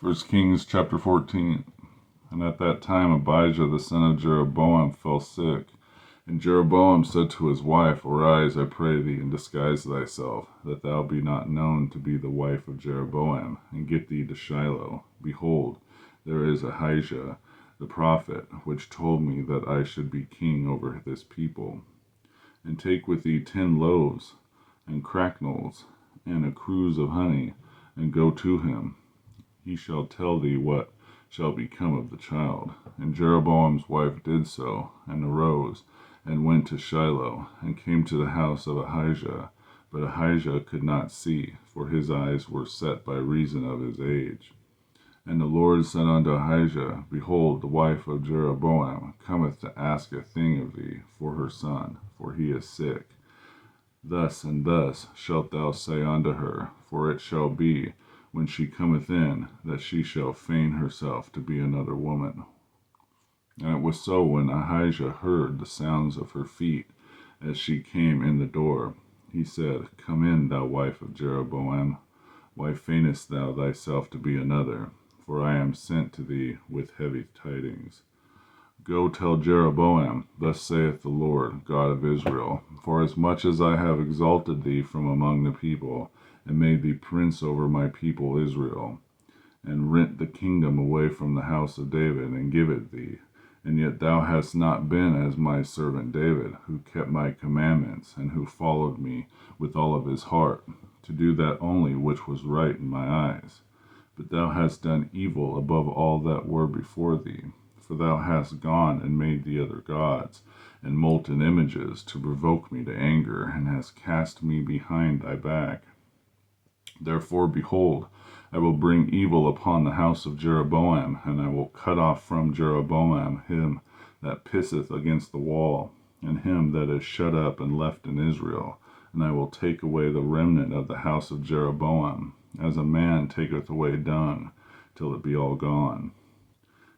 First Kings chapter 14. And at that time Abijah the son of Jeroboam fell sick. And Jeroboam said to his wife, Arise, I pray thee, and disguise thyself, that thou be not known to be the wife of Jeroboam, and get thee to Shiloh. Behold, there is Ahijah the prophet, which told me that I should be king over this people. And take with thee 10 loaves, and cracknels, and a cruse of honey, and go to him. He shall tell thee what shall become of the child. And Jeroboam's wife did so, and arose, and went to Shiloh, and came to the house of Ahijah. But Ahijah could not see, for his eyes were set by reason of his age. And the Lord said unto Ahijah, Behold, the wife of Jeroboam cometh to ask a thing of thee for her son, for he is sick. Thus and thus shalt thou say unto her, for it shall be, when she cometh in, that she shall feign herself to be another woman. And it was so, when Ahijah heard the sounds of her feet as she came in the door, he said, Come in, thou wife of Jeroboam. Why feignest thou thyself to be another? For I am sent to thee with heavy tidings. Go tell Jeroboam, Thus saith the Lord, God of Israel, Forasmuch as I have exalted thee from among the people, and made thee prince over my people Israel, and rent the kingdom away from the house of David, and give it thee, and yet thou hast not been as my servant David, who kept my commandments, and who followed me with all of his heart, to do that only which was right in my eyes. But thou hast done evil above all that were before thee, for thou hast gone and made thee other gods, and molten images, to provoke me to anger, and hast cast me behind thy back. Therefore, behold, I will bring evil upon the house of Jeroboam, and I will cut off from Jeroboam him that pisseth against the wall, and him that is shut up and left in Israel, and I will take away the remnant of the house of Jeroboam, as a man taketh away dung, till it be all gone.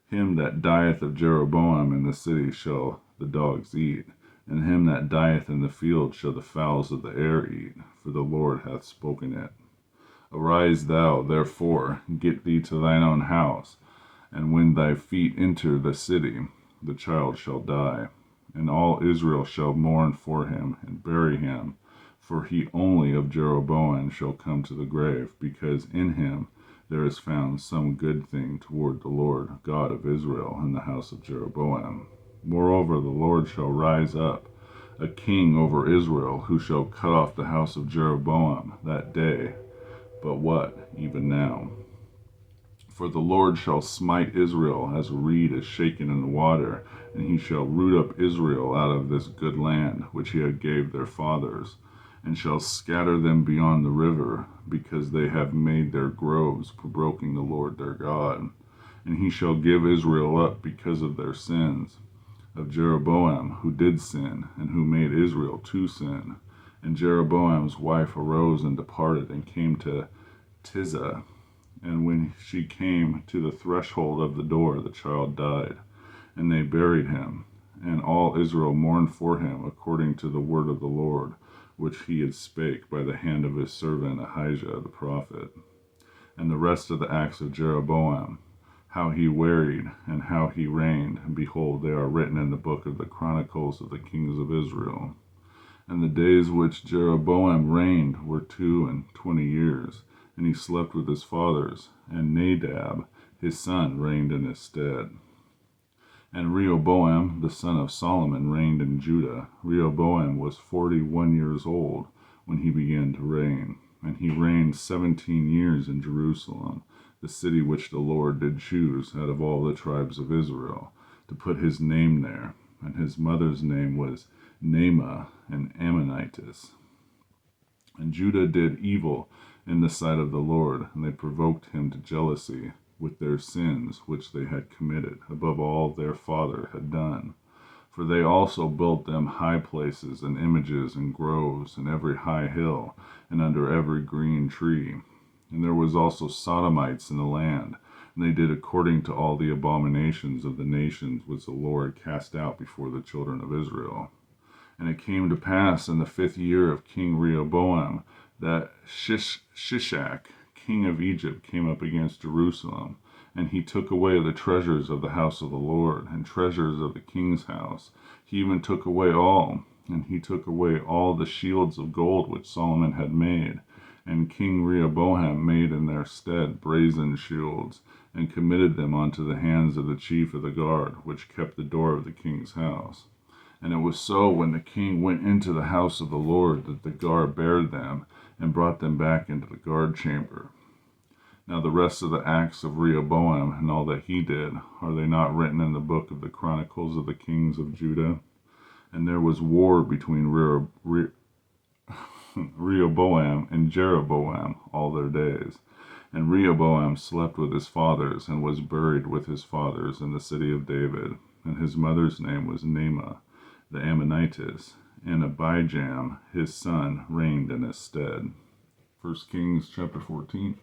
Him that dieth of Jeroboam in the city shall the dogs eat, and him that dieth in the field shall the fowls of the air eat, for the Lord hath spoken it. Arise thou, therefore, get thee to thine own house, and when thy feet enter the city, the child shall die, and all Israel shall mourn for him, and bury him, for he only of Jeroboam shall come to the grave, because in him there is found some good thing toward the Lord God of Israel in the house of Jeroboam. Moreover, the Lord shall rise up a king over Israel, who shall cut off the house of Jeroboam that day. But what, even now? For the Lord shall smite Israel as a reed is shaken in the water, and he shall root up Israel out of this good land which he had gave their fathers, and shall scatter them beyond the river, because they have made their groves, provoking the Lord their God. And he shall give Israel up because of their sins, of Jeroboam, who did sin, and who made Israel to sin. And Jeroboam's wife arose and departed, and came to Tirzah. And when she came to the threshold of the door, the child died, and they buried him. And all Israel mourned for him, according to the word of the Lord, which he had spake by the hand of his servant Ahijah the prophet. And the rest of the acts of Jeroboam, how he wearied, and how he reigned, and behold, they are written in the book of the Chronicles of the kings of Israel. And the days which Jeroboam reigned were 22 years, and he slept with his fathers, and Nadab his son reigned in his stead. And Rehoboam the son of Solomon reigned in Judah. Rehoboam was 41 years old when he began to reign, and he reigned 17 years in Jerusalem, the city which the Lord did choose out of all the tribes of Israel, to put his name there. And his mother's name was Naamah, an Ammonitess. And Judah did evil in the sight of the Lord, and they provoked him to jealousy with their sins which they had committed, above all their father had done. For they also built them high places, and images, and groves, and every high hill, and under every green tree. And there was also Sodomites in the land, and they did according to all the abominations of the nations which the Lord cast out before the children of Israel. And it came to pass in the 5th year of King Rehoboam that Shishak, king of Egypt came up against Jerusalem, and he took away the treasures of the house of the Lord, and treasures of the king's house. He even took away all, and he took away all the shields of gold which Solomon had made. And King Rehoboam made in their stead brazen shields, and committed them unto the hands of the chief of the guard, which kept the door of the king's house. And it was so, when the king went into the house of the Lord, that the guard bare them, and brought them back into the guard chamber. Now the rest of the acts of Rehoboam, and all that he did, are they not written in the book of the Chronicles of the kings of Judah? And there was war between Rehoboam and Jeroboam all their days. And Rehoboam slept with his fathers, and was buried with his fathers in the city of David. And his mother's name was Naamah the Ammonitess, and Abijam his son reigned in his stead. 1 Kings chapter 14.